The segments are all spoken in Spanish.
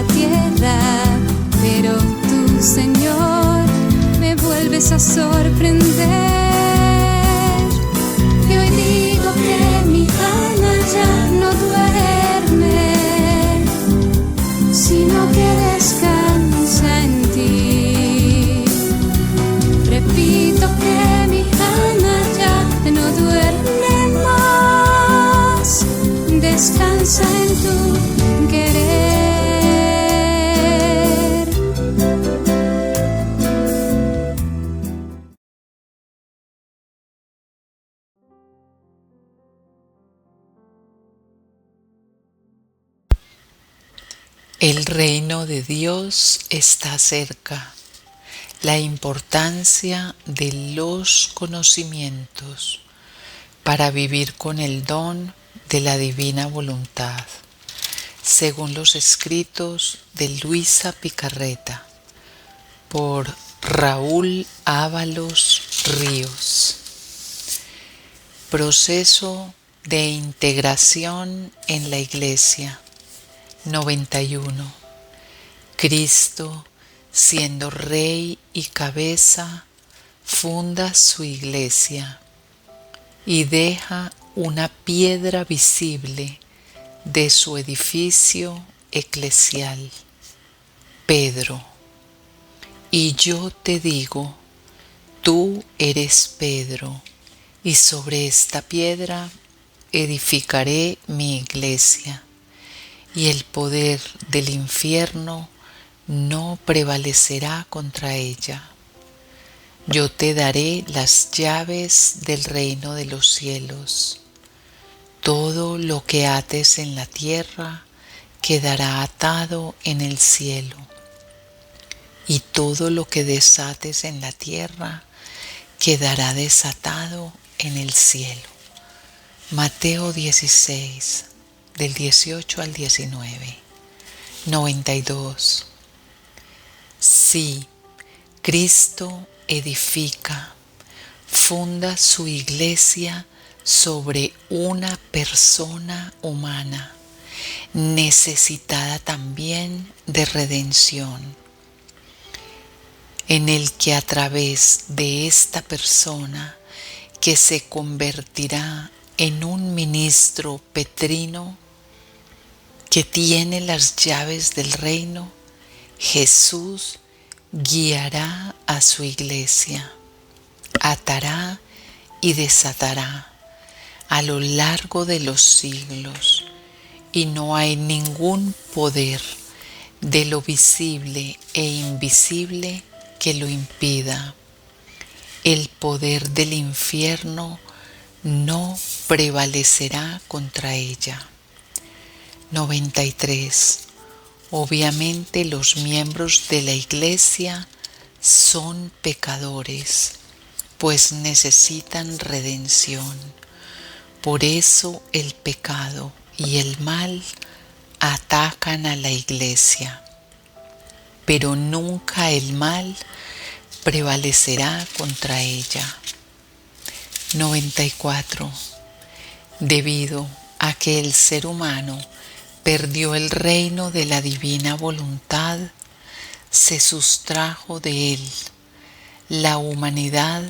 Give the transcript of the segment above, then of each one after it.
tierra, pero tú, Señor, me vuelves a sorprender. Y hoy digo que mi alma ya no duerme, sino que descansa en ti. Repito que mi alma ya no duerme más, descansa en tu querer. El reino de Dios está cerca. La importancia de los conocimientos para vivir con el don de la divina voluntad, según los escritos de Luisa Picarreta, por Raúl Ábalos Ríos. Proceso de integración en la Iglesia. 91. Cristo, siendo Rey y cabeza, funda su Iglesia y deja una piedra visible de su edificio eclesial. Pedro. Y yo te digo, tú eres Pedro, y sobre esta piedra edificaré mi Iglesia, y el poder del infierno no prevalecerá contra ella. Yo te daré las llaves del reino de los cielos. Todo lo que ates en la tierra quedará atado en el cielo, y todo lo que desates en la tierra quedará desatado en el cielo. Mateo 16, del 18 al 19. 92. Sí, Cristo edifica, funda su Iglesia sobre una persona humana, necesitada también de redención, en el que a través de esta persona, que se convertirá en un ministro petrino que tiene las llaves del reino, Jesús guiará a su Iglesia, atará y desatará a lo largo de los siglos, y no hay ningún poder de lo visible e invisible que lo impida. El poder del infierno no prevalecerá contra ella. 93. Obviamente los miembros de la Iglesia son pecadores, pues necesitan redención. Por eso el pecado y el mal atacan a la Iglesia, pero nunca el mal prevalecerá contra ella. 94. Debido a que el ser humano perdió el reino de la divina voluntad, se sustrajo de él. La humanidad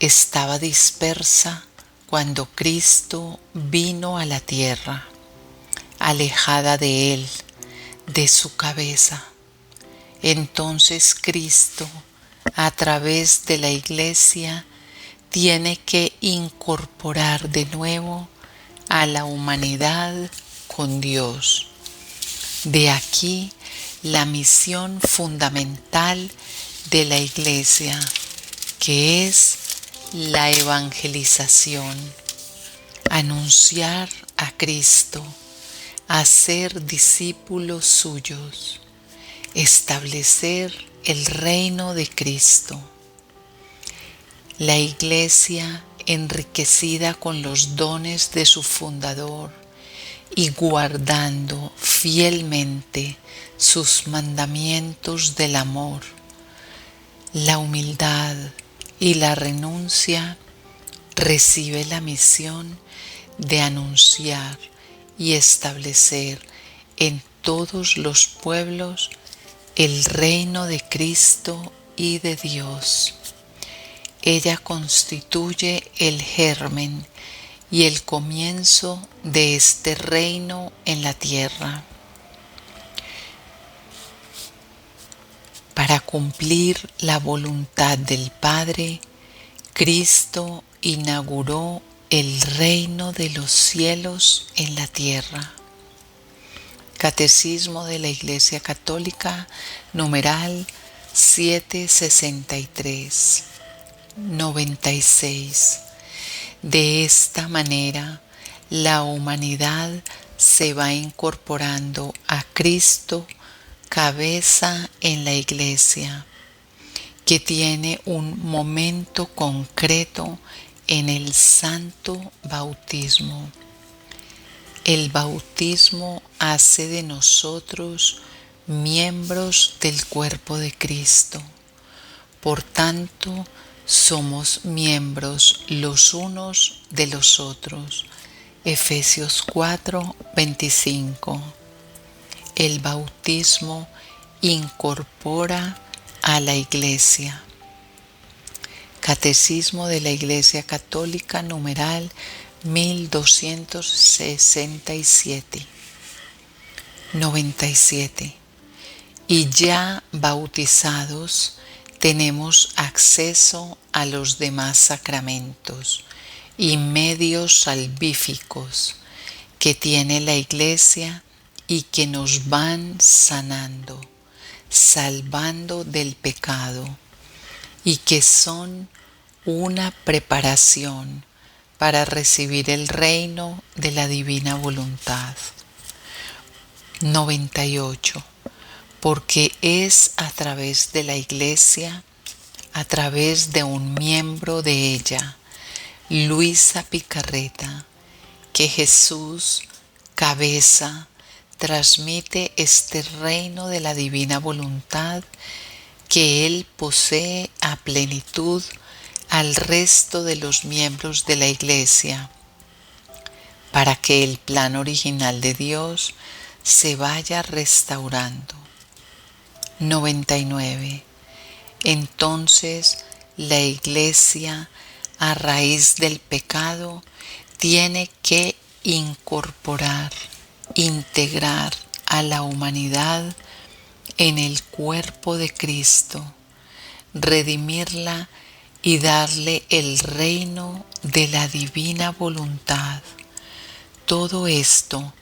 estaba dispersa cuando Cristo vino a la tierra, alejada de él, de su cabeza. Entonces Cristo, a través de la Iglesia, tiene que incorporar de nuevo a la humanidad con Dios. De aquí la misión fundamental de la Iglesia, que es la evangelización, anunciar a Cristo, hacer discípulos suyos, establecer el reino de Cristo. La Iglesia, enriquecida con los dones de su fundador y guardando fielmente sus mandamientos del amor, la humildad y la renuncia, recibe la misión de anunciar y establecer en todos los pueblos el reino de Cristo y de Dios. Ella constituye el germen y el comienzo de este reino en la tierra. Para cumplir la voluntad del Padre, Cristo inauguró el reino de los cielos en la tierra. Catecismo de la Iglesia Católica, numeral 763, 96. De esta manera, la humanidad se va incorporando a Cristo, cabeza en la Iglesia, que tiene un momento concreto en el santo bautismo. El bautismo hace de nosotros miembros del cuerpo de Cristo. Por tanto, somos miembros los unos de los otros. Efesios 4:25. El bautismo incorpora a la Iglesia. Catecismo de la Iglesia Católica, numeral 1267, 97. Y ya bautizados, tenemos acceso a los demás sacramentos y medios salvíficos que tiene la Iglesia y que nos van sanando, salvando del pecado, y que son una preparación para recibir el reino de la divina voluntad. 98. Porque es a través de la Iglesia, a través de un miembro de ella, Luisa Picarreta, que Jesús, cabeza, transmite este reino de la divina voluntad que Él posee a plenitud al resto de los miembros de la Iglesia, para que el plan original de Dios se vaya restaurando. 99. Entonces la Iglesia, a raíz del pecado, tiene que incorporar, integrar a la humanidad en el cuerpo de Cristo, redimirla y darle el reino de la divina voluntad. Todo esto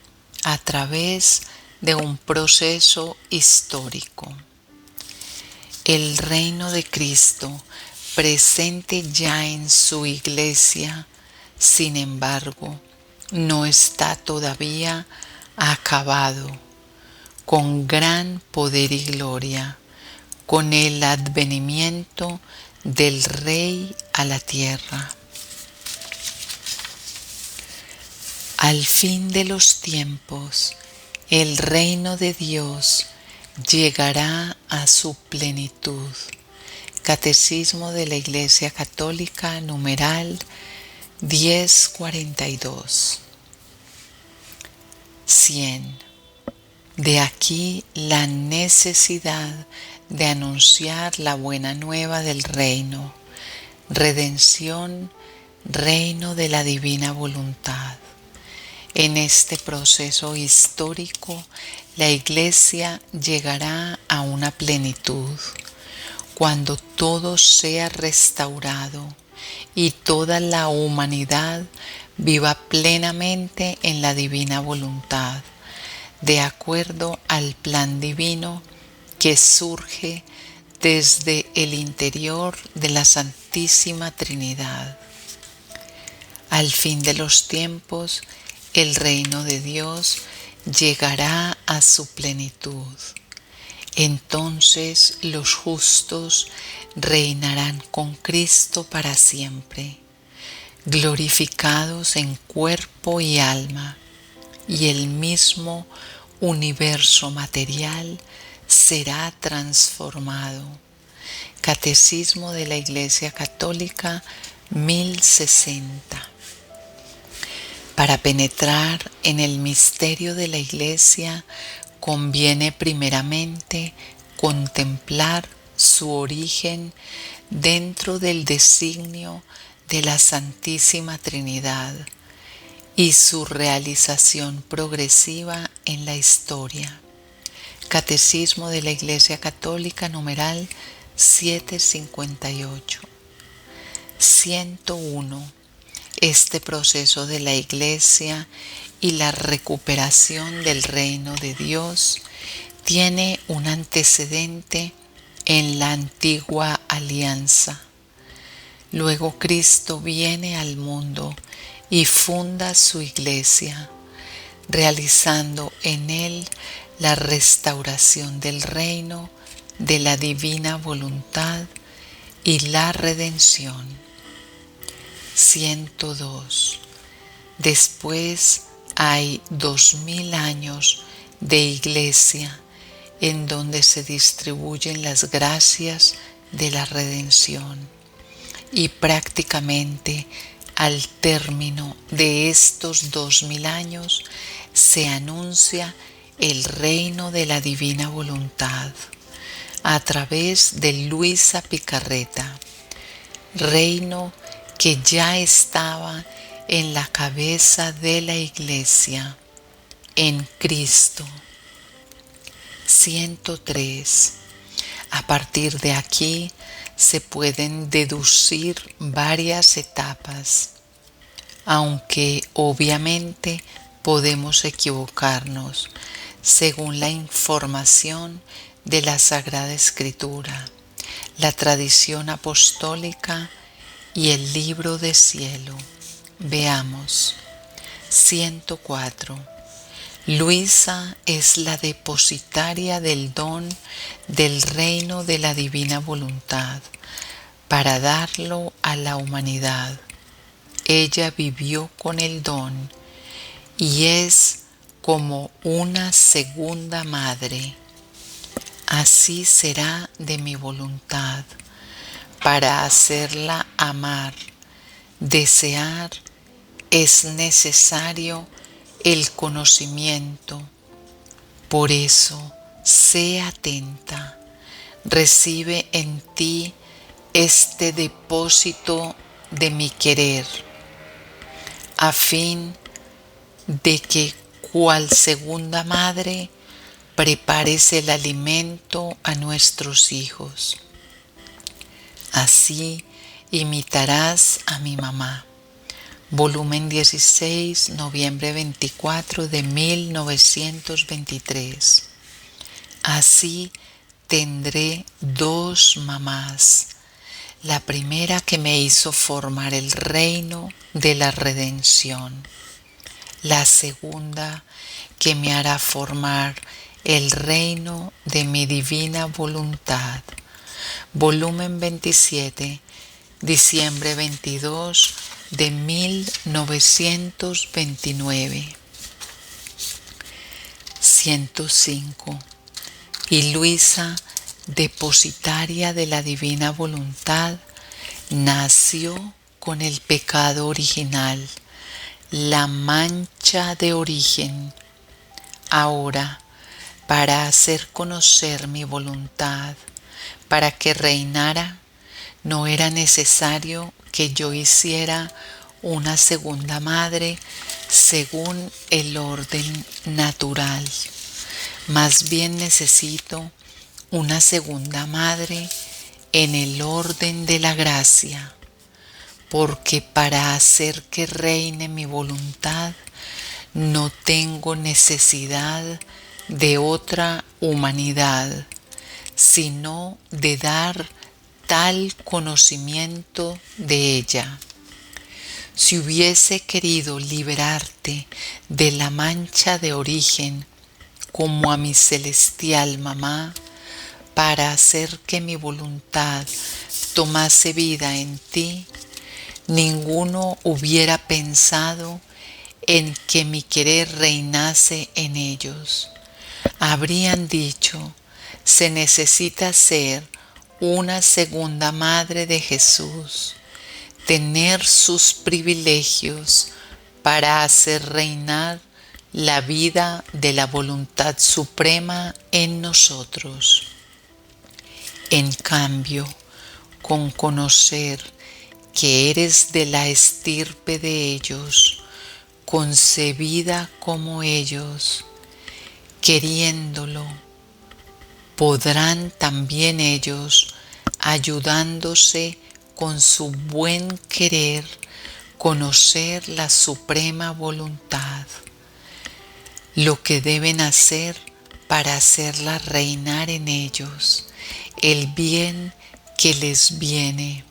a través de un proceso histórico. El reino de Cristo, presente ya en su Iglesia, sin embargo, no está todavía acabado, con gran poder y gloria, con el advenimiento del Rey a la tierra. Al fin de los tiempos, el reino de Dios llegará a su plenitud. Catecismo de la Iglesia Católica, numeral 1042. 100. De aquí la necesidad de anunciar la buena nueva del reino, redención, reino de la divina voluntad. En este proceso histórico, la Iglesia llegará a una plenitud, cuando todo sea restaurado y toda la humanidad viva plenamente en la divina voluntad, de acuerdo al plan divino que surge desde el interior de la Santísima Trinidad. Al fin de los tiempos, el reino de Dios llegará a su plenitud. Entonces los justos reinarán con Cristo para siempre, glorificados en cuerpo y alma, y el mismo universo material será transformado. Catecismo de la Iglesia Católica, 1060. Para penetrar en el misterio de la Iglesia conviene primeramente contemplar su origen dentro del designio de la Santísima Trinidad y su realización progresiva en la historia. Catecismo de la Iglesia Católica, numeral 758. 101. Este proceso de la Iglesia y la recuperación del reino de Dios tiene un antecedente en la antigua alianza. Luego Cristo viene al mundo y funda su Iglesia, realizando en él la restauración del reino, de la divina voluntad y la redención. 102. Después hay 2000 años de Iglesia en donde se distribuyen las gracias de la redención y prácticamente al término de estos 2000 años se anuncia el reino de la divina voluntad a través de Luisa Picarreta, reino que ya estaba en la cabeza de la Iglesia, en Cristo. 103. A partir de aquí se pueden deducir varias etapas, aunque obviamente podemos equivocarnos según la información de la Sagrada Escritura, la tradición apostólica y el libro de cielo. Veamos. 104. Luisa es la depositaria del don del reino de la divina voluntad para darlo a la humanidad. Ella vivió con el don y es como una segunda madre. Así será de mi voluntad, para hacerla amar, desear, es necesario el conocimiento. Por eso, sé atenta, recibe en ti este depósito de mi querer, a fin de que, cual segunda madre, prepares el alimento a nuestros hijos. Así imitarás a mi mamá. Volumen 16, noviembre 24 de 1923. Así tendré dos mamás. La primera que me hizo formar el reino de la redención. La segunda que me hará formar el reino de mi divina voluntad. Volumen 27, diciembre 22 de 1929. 105. Y Luisa, depositaria de la divina voluntad, nació con el pecado original, la mancha de origen. Ahora, para hacer conocer mi voluntad, para que reinara, no era necesario que yo hiciera una segunda madre según el orden natural. Más bien necesito una segunda madre en el orden de la gracia, porque para hacer que reine mi voluntad no tengo necesidad de otra humanidad, sino de dar tal conocimiento de ella. Si hubiese querido liberarte de la mancha de origen como a mi celestial mamá, para hacer que mi voluntad tomase vida en ti, ninguno hubiera pensado en que mi querer reinase en ellos. Habrían dicho: se necesita ser una segunda madre de Jesús, tener sus privilegios para hacer reinar la vida de la voluntad suprema en nosotros. En cambio, con conocer que eres de la estirpe de ellos, concebida como ellos, queriéndolo, podrán también ellos, ayudándose con su buen querer, conocer la suprema voluntad, lo que deben hacer para hacerla reinar en ellos, el bien que les viene,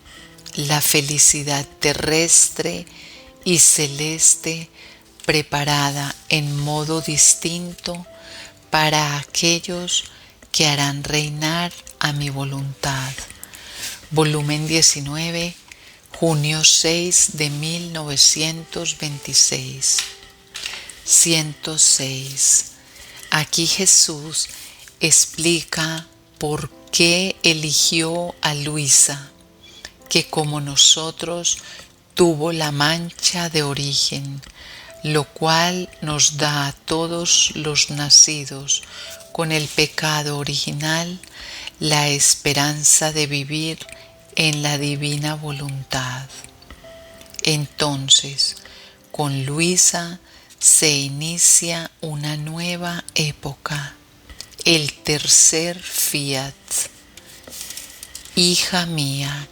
la felicidad terrestre y celeste preparada en modo distinto para aquellos que harán reinar a mi voluntad. Volumen 19, junio 6 de 1926. 106. Aquí Jesús explica por qué eligió a Luisa, que como nosotros tuvo la mancha de origen, lo cual nos da a todos los nacidos con el pecado original la esperanza de vivir en la divina voluntad. Entonces, con Luisa se inicia una nueva época, el tercer fiat. Hija mía,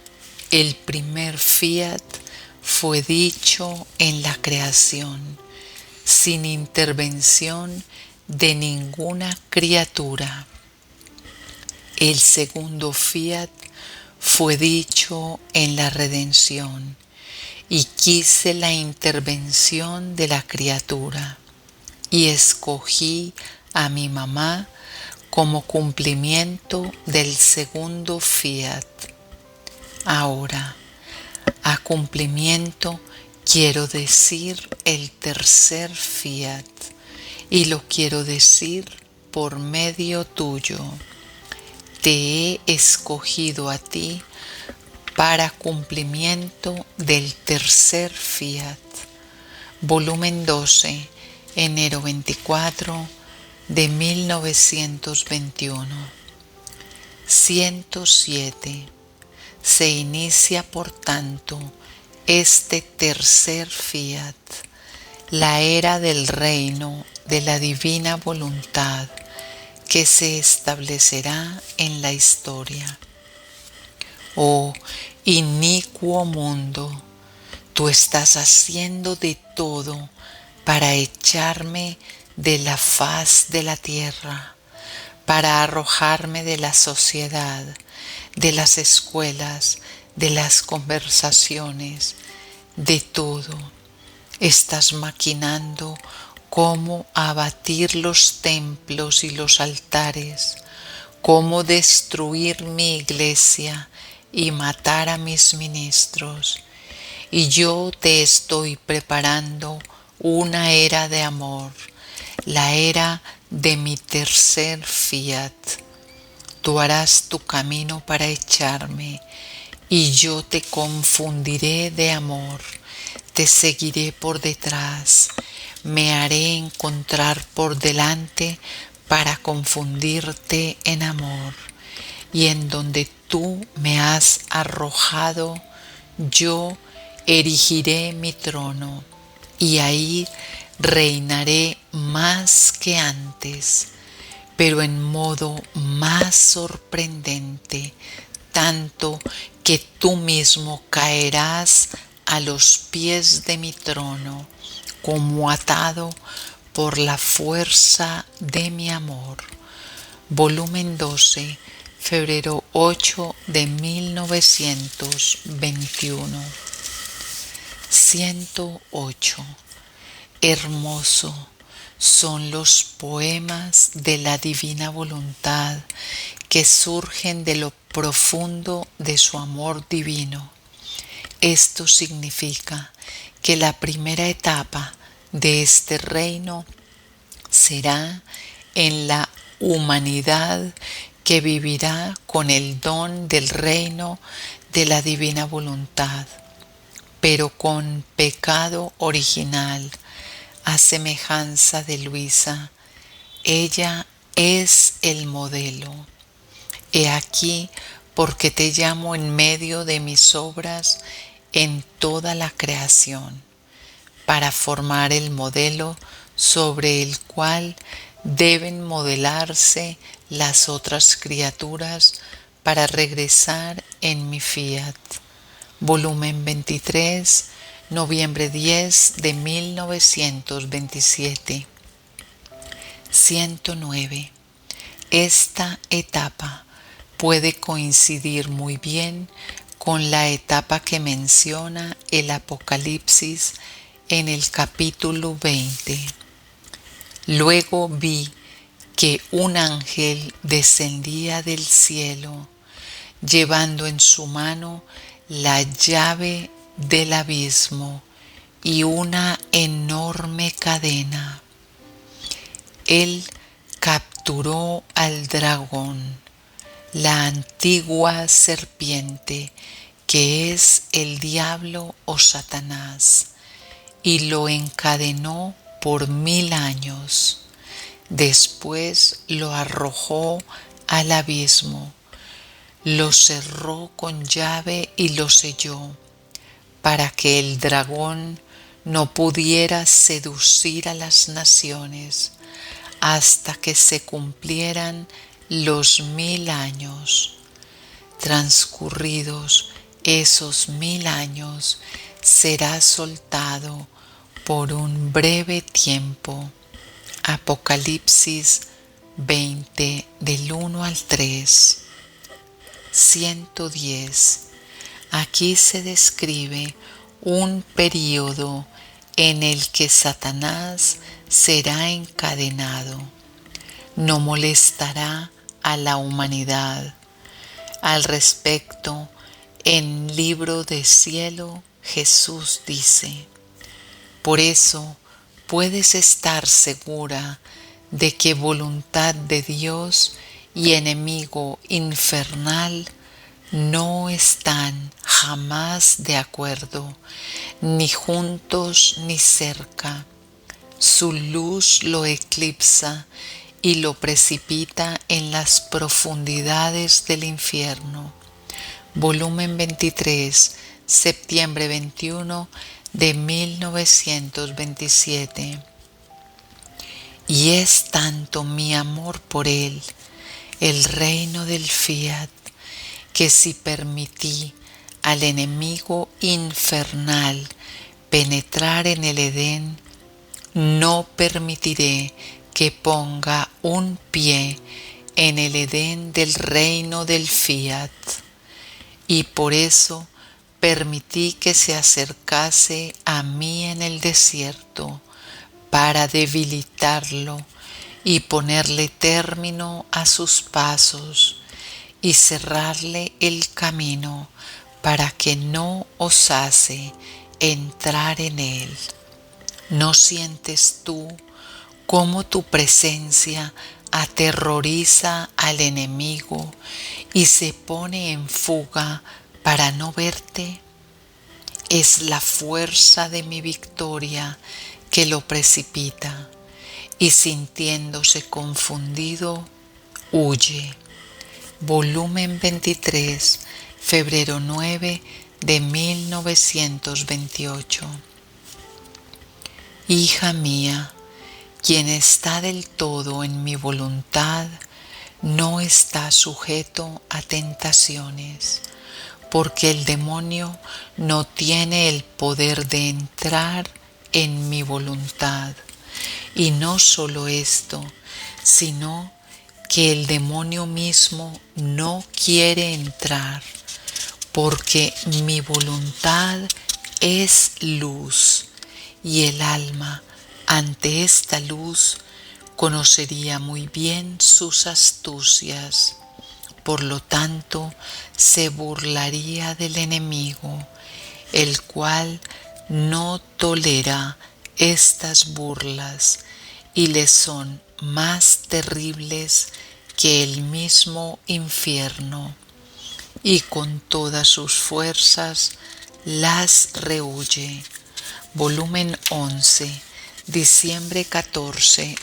el primer fiat fue dicho en la creación, sin intervención de ninguna criatura. El segundo fiat fue dicho en la redención, y quise la intervención de la criatura, y escogí a mi mamá como cumplimiento del segundo fiat. Ahora, a cumplimiento quiero decir el tercer fiat, y lo quiero decir por medio tuyo. Te he escogido a ti para cumplimiento del tercer fiat. Volumen 12, enero 24 de 1921. 107. Se inicia, por tanto, este tercer fiat, la era del reino de la divina voluntad que se establecerá en la historia. Oh inicuo mundo, tú estás haciendo de todo para echarme de la faz de la tierra, para arrojarme de la sociedad, de las escuelas, de las conversaciones, de todo. Estás maquinando cómo abatir los templos y los altares, cómo destruir mi iglesia y matar a mis ministros. Y yo te estoy preparando una era de amor, la era de mi tercer fiat. Tú harás tu camino para echarme, y yo te confundiré de amor, te seguiré por detrás, me haré encontrar por delante para confundirte en amor, y en donde tú me has arrojado, yo erigiré mi trono, y ahí reinaré más que antes, pero en modo más sorprendente, tanto que tú mismo caerás a los pies de mi trono, como atado por la fuerza de mi amor. Volumen 12, febrero 8 de 1921. 108. Hermoso son los poemas de la divina voluntad que surgen de lo profundo de su amor divino. Esto significa que la primera etapa de este reino será en la humanidad que vivirá con el don del reino de la divina voluntad, pero con pecado original, a semejanza de Luisa. Ella es el modelo. He aquí porque te llamo en medio de mis obras en toda la creación, para formar el modelo sobre el cual deben modelarse las otras criaturas para regresar en mi fiat. Volumen 23, noviembre 10 de 1927. 109. Esta etapa puede coincidir muy bien con la etapa que menciona el Apocalipsis en el capítulo 20. Luego vi que un ángel descendía del cielo, llevando en su mano la llave del abismo y una enorme cadena. Él capturó al dragón, la antigua serpiente, que es el diablo o Satanás, y lo encadenó por 1000 años. Después lo arrojó al abismo, lo cerró con llave y lo selló, para que el dragón no pudiera seducir a las naciones hasta que se cumplieran los 1000 años. Transcurridos esos 1000 años, será soltado por un breve tiempo. Apocalipsis 20 del 1 al 3. 110. Aquí se describe un período en el que Satanás será encadenado. No molestará a la humanidad. Al respecto, en Libro de Cielo, Jesús dice: por eso puedes estar segura de que voluntad de Dios y enemigo infernal no están jamás de acuerdo, ni juntos ni cerca. Su luz lo eclipsa y lo precipita en las profundidades del infierno. Volumen 23, septiembre 21 de 1927. Y es tanto mi amor por él, el reino del fiat, que si permití al enemigo infernal penetrar en el Edén, no permitiré que ponga un pie en el Edén del reino del fiat. Y por eso permití que se acercase a mí en el desierto, para debilitarlo y ponerle término a sus pasos y cerrarle el camino para que no osase entrar en él. ¿No sientes tú cómo tu presencia aterroriza al enemigo y se pone en fuga para no verte? Es la fuerza de mi victoria que lo precipita, y sintiéndose confundido, huye. Volumen 23, febrero 9 de 1928. Hija mía, quien está del todo en mi voluntad no está sujeto a tentaciones, porque el demonio no tiene el poder de entrar en mi voluntad. Y no solo esto, sino que el demonio mismo no quiere entrar, porque mi voluntad es luz, y el alma ante esta luz conocería muy bien sus astucias. Por lo tanto, se burlaría del enemigo, el cual no tolera estas burlas y le son más terribles que el mismo infierno, y con todas sus fuerzas las rehuye. Volumen 11, Diciembre 14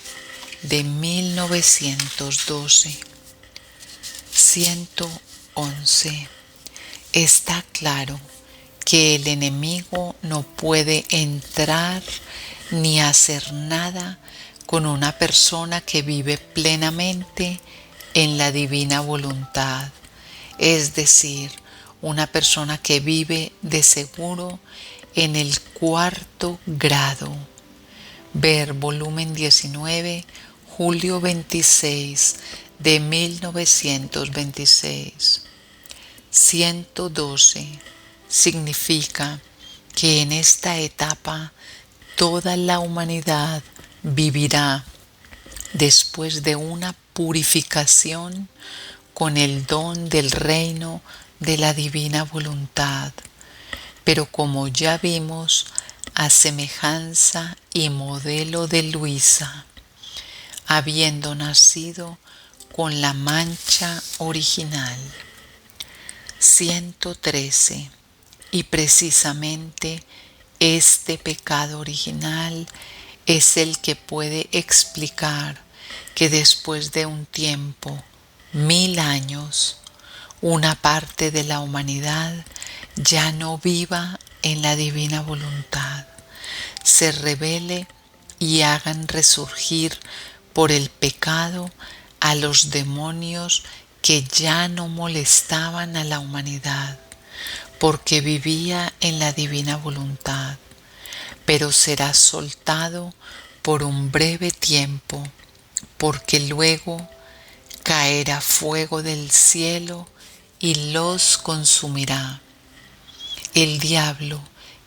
de 1912. 111. Está claro que el enemigo no puede entrar ni hacer nada con una persona que vive plenamente en la divina voluntad, es decir, una persona que vive de seguro en el cuarto grado. Ver volumen 19, julio 26 de 1926. 112 significa que en esta etapa toda la humanidad vivirá después de una purificación con el don del reino de la divina voluntad. Pero como ya vimos, a semejanza y modelo de Luisa, habiendo nacido con la mancha original. 113. Y precisamente este pecado original es el que puede explicar que después de un tiempo, 1000 años, una parte de la humanidad ya no viva en la divina voluntad, se rebele y hagan resurgir por el pecado a los demonios que ya no molestaban a la humanidad, porque vivía en la divina voluntad, pero será soltado por un breve tiempo, porque luego caerá fuego del cielo y los consumirá. El diablo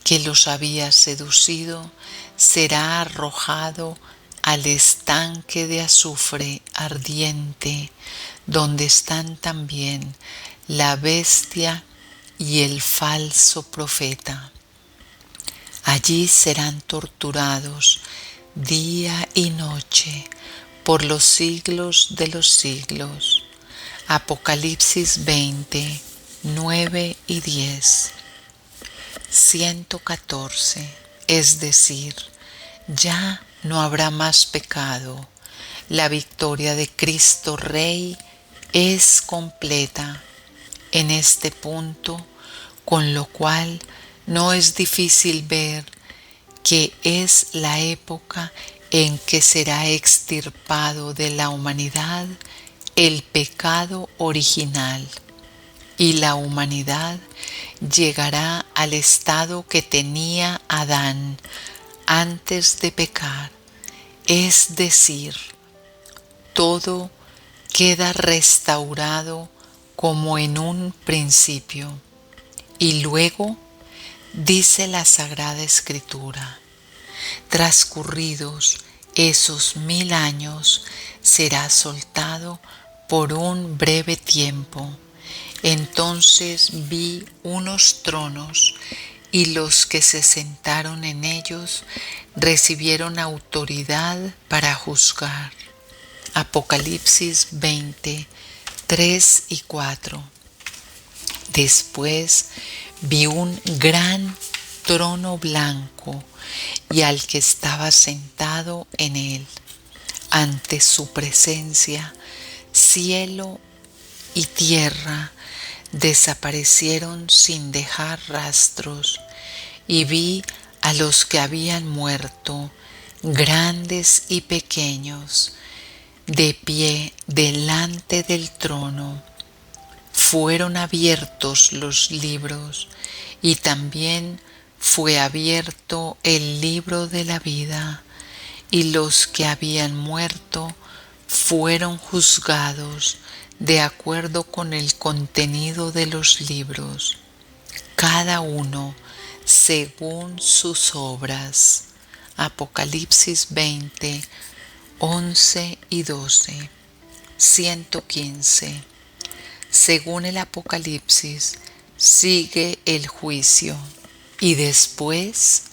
que los había seducido será arrojado al estanque de azufre ardiente, donde están también la bestia y el falso profeta. Allí serán torturados día y noche por los siglos de los siglos. Apocalipsis 20, 9 y 10. 114. Es decir, ya no habrá más pecado. La victoria de Cristo Rey es completa en este punto, con lo cual no es difícil ver que es la época en que será extirpado de la humanidad el pecado original y la humanidad llegará al estado que tenía Adán antes de pecar, es decir, todo queda restaurado como en un principio. Y luego dice la Sagrada Escritura: transcurridos esos 1000 años, será soltado por un breve tiempo. Entonces vi unos tronos, y los que se sentaron en ellos recibieron autoridad para juzgar. Apocalipsis 20, 3 y 4. Después vi un gran trono blanco y al que estaba sentado en él. Ante su presencia, cielo y tierra desaparecieron sin dejar rastros, y vi a los que habían muerto, grandes y pequeños, de pie delante del trono. Fueron abiertos los libros, y también fue abierto el libro de la vida, y los que habían muerto fueron juzgados de acuerdo con el contenido de los libros, cada uno según sus obras. Apocalipsis 20, 11 y 12. 115. Según el Apocalipsis, sigue el juicio. Y después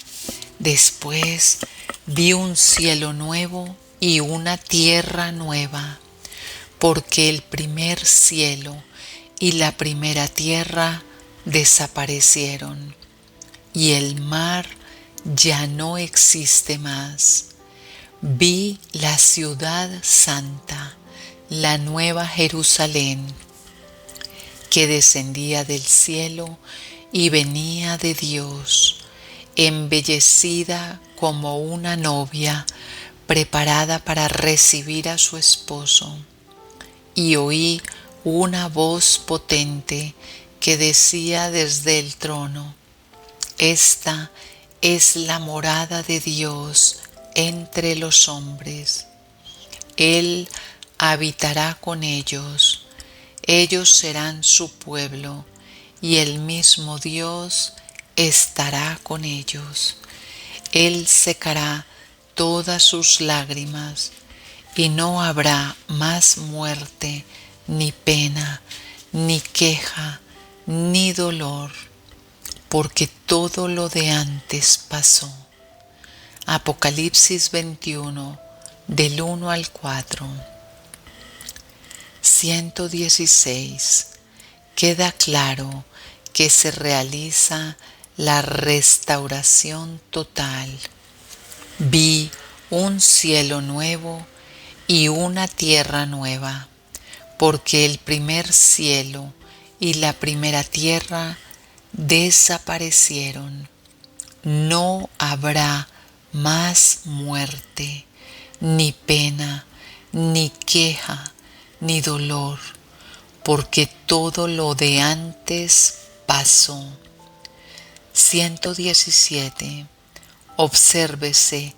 vi un cielo nuevo y una tierra nueva, porque el primer cielo y la primera tierra desaparecieron, y el mar ya no existe más. Vi la ciudad santa, la nueva Jerusalén, que descendía del cielo y venía de Dios, embellecida como una novia preparada para recibir a su esposo. Y oí una voz potente que decía desde el trono: Esta es la morada de Dios entre los hombres. Él habitará con ellos, ellos serán su pueblo, y el mismo Dios estará con ellos. Él secará todas sus lágrimas, y no habrá más muerte, ni pena, ni queja, ni dolor, porque todo lo de antes pasó. Apocalipsis 21, del 1 al 4. 116. Queda claro que se realiza la restauración total. Vi un cielo nuevo y una tierra nueva, porque el primer cielo y la primera tierra desaparecieron. No habrá más muerte, ni pena, ni queja, ni dolor, porque todo lo de antes pasó. 117. Obsérvese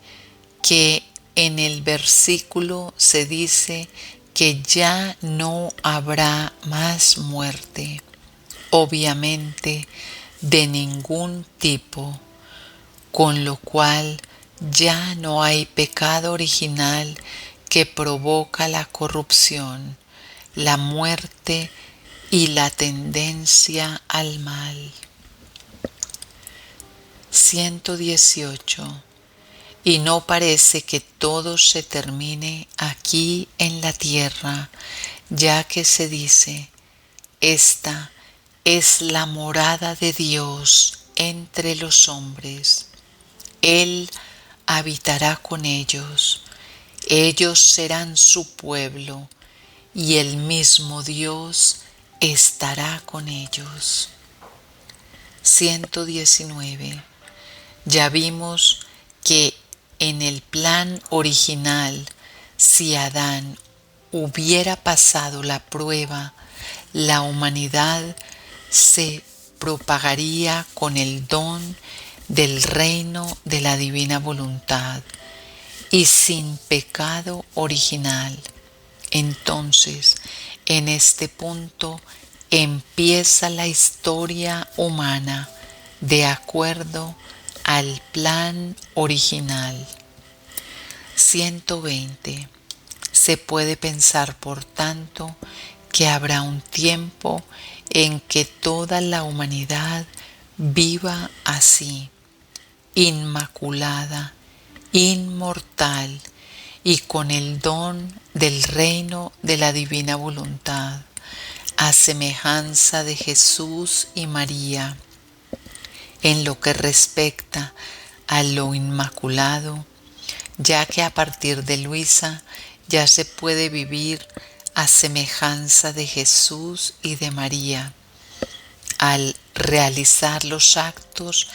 que en el versículo se dice que ya no habrá más muerte, obviamente de ningún tipo, con lo cual ya no hay pecado original que provoca la corrupción, la muerte y la tendencia al mal. 118. Y no parece que todo se termine aquí en la tierra, ya que se dice: esta es la morada de Dios entre los hombres. Él habitará con ellos, ellos serán su pueblo, y el mismo Dios estará con ellos. 119. Ya vimos que en el plan original, si Adán hubiera pasado la prueba, la humanidad se propagaría con el don del reino de la divina voluntad y sin pecado original. Entonces, en este punto empieza la historia humana de acuerdo al plan original. 120. Se puede pensar, por tanto, que habrá un tiempo en que toda la humanidad viva así, inmaculada, inmortal y con el don del reino de la divina voluntad, a semejanza de Jesús y María. En lo que respecta a lo inmaculado, ya que a partir de Luisa ya se puede vivir a semejanza de Jesús y de María, al realizar los actos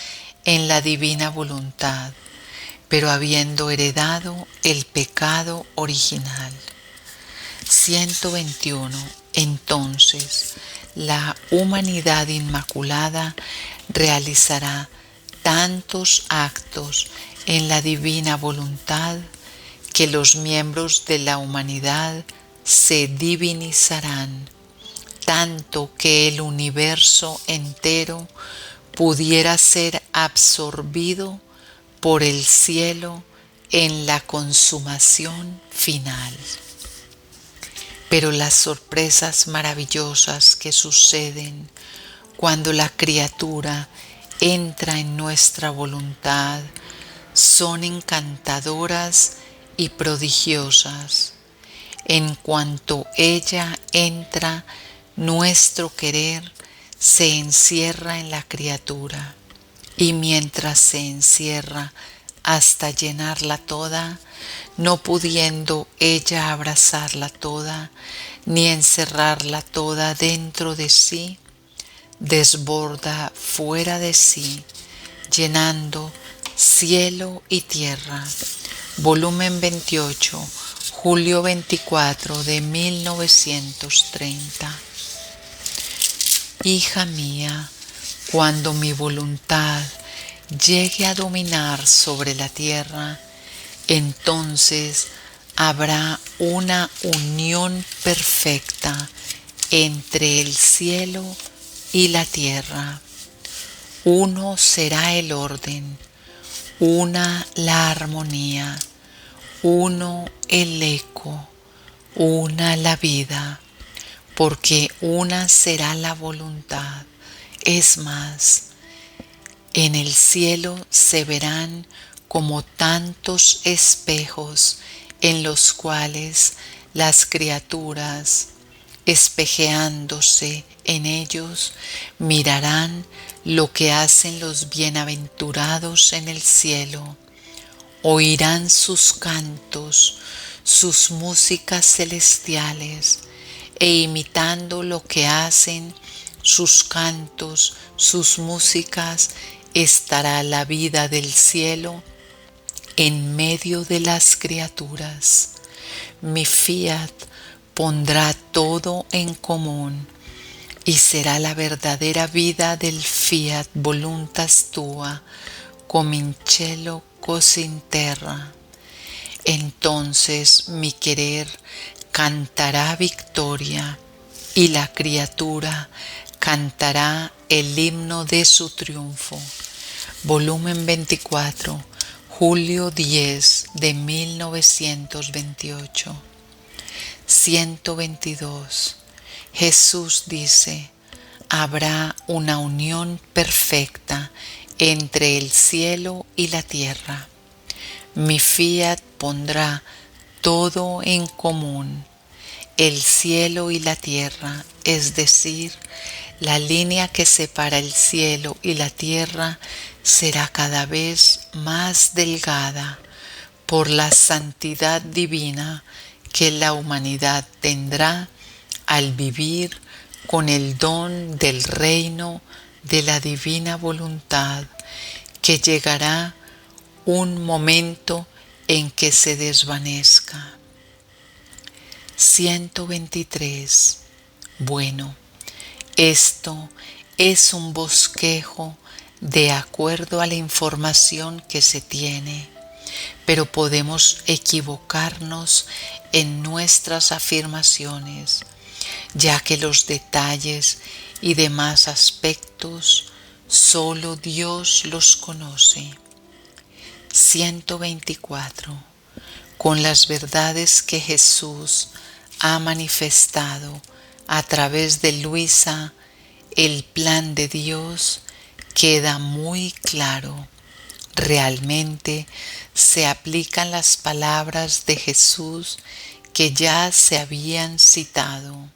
en la divina voluntad, pero habiendo heredado el pecado original. 121. Entonces, la humanidad inmaculada realizará tantos actos en la divina voluntad que los miembros de la humanidad se divinizarán, tanto que el universo entero pudiera ser absorbido por el cielo en la consumación final. Pero las sorpresas maravillosas que suceden cuando la criatura entra en nuestra voluntad son encantadoras y prodigiosas. En cuanto ella entra, nuestro querer se encierra en la criatura, y mientras se encierra hasta llenarla toda, no pudiendo ella abrazarla toda, ni encerrarla toda dentro de sí, desborda fuera de sí, llenando cielo y tierra. Volumen 28, julio 24 de 1930. Hija mía, cuando mi voluntad llegue a dominar sobre la tierra, entonces habrá una unión perfecta entre el cielo y la tierra. Uno será el orden, una la armonía, uno el eco, una la vida, porque una será la voluntad. Es más, en el cielo se verán como tantos espejos en los cuales las criaturas, espejeándose en ellos, mirarán lo que hacen los bienaventurados en el cielo, oirán sus cantos, sus músicas celestiales, e imitando lo que hacen sus cantos, sus músicas, estará la vida del cielo en medio de las criaturas. Mi fiat pondrá todo en común y será la verdadera vida del fiat voluntas tua, comincielo così terra. Entonces mi querer cantará victoria y la criatura cantará el himno de su triunfo. Volumen 24, julio 10 de 1928. 122. Jesús dice: habrá una unión perfecta entre el cielo y la tierra. Mi fiat pondrá todo en común. El cielo y la tierra, es decir, la línea que separa el cielo y la tierra, será cada vez más delgada por la santidad divina que la humanidad tendrá al vivir con el don del reino de la divina voluntad, que llegará un momento en que se desvanezca. 123. Bueno, esto es un bosquejo de acuerdo a la información que se tiene, pero podemos equivocarnos en nuestras afirmaciones, ya que los detalles y demás aspectos solo Dios los conoce. 124. Con las verdades que Jesús ha manifestado a través de Luisa, el plan de Dios queda muy claro. Realmente se aplican las palabras de Jesús que ya se habían citado.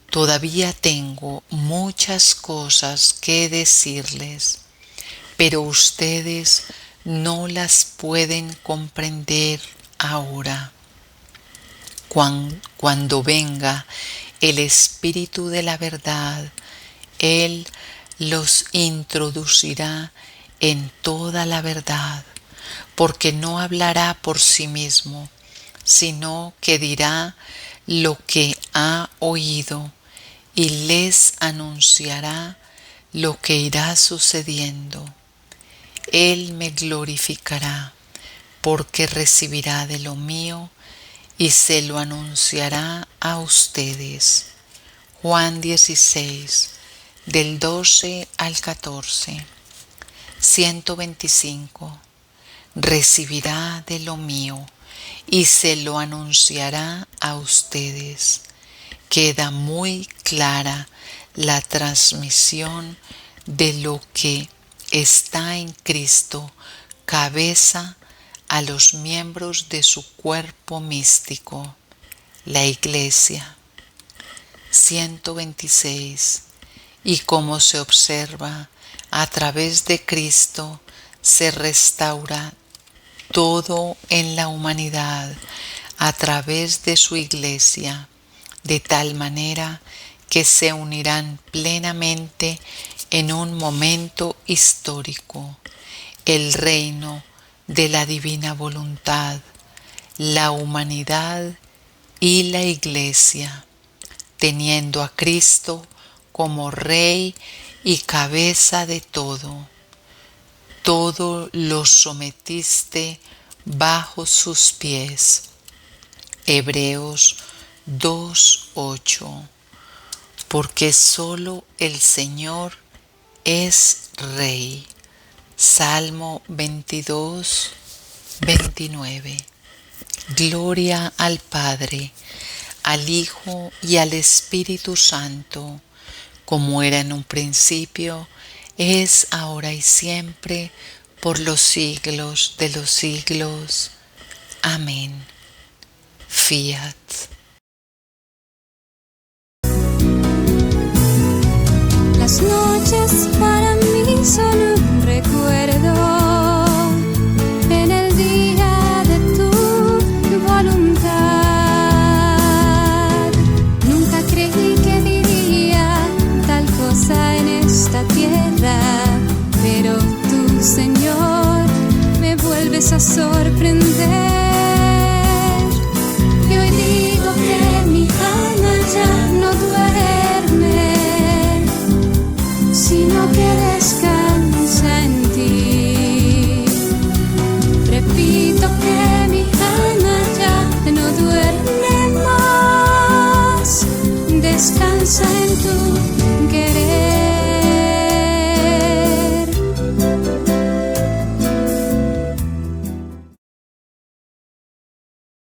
Todavía tengo muchas cosas que decirles, pero ustedes no las pueden comprender ahora. Cuando venga el Espíritu de la verdad, Él los introducirá en toda la verdad, porque no hablará por sí mismo, sino que dirá lo que ha oído y les anunciará lo que irá sucediendo. Él me glorificará, porque recibirá de lo mío y se lo anunciará a ustedes. Juan 16, del 12 al 14. 125. Recibirá de lo mío y se lo anunciará a ustedes. Queda muy clara la transmisión de lo que está en Cristo, cabeza, a los miembros de su cuerpo místico, la Iglesia. 126. Y como se observa, a través de Cristo se restaura todo en la humanidad a través de su Iglesia, de tal manera que se unirán plenamente en un momento histórico, el reino de la divina voluntad, la humanidad y la Iglesia, teniendo a Cristo como Rey y cabeza de todo. Todo lo sometiste bajo sus pies. Hebreos 2:8. Porque solo el Señor es Rey. Salmo 22:29. Gloria al Padre, al Hijo y al Espíritu Santo, como era en un principio, es ahora y siempre, por los siglos de los siglos. Amén. Fiat. Las noches para mí son un recuerdo en el día de tu voluntad. Nunca creí que diría tal cosa en esta tierra, pero tú, Señor, me vuelves a sorprender. Y hoy digo que mi alma ya no duerme, sino que descansa en ti. Repito que mi alma ya no duerme más, descansa en tu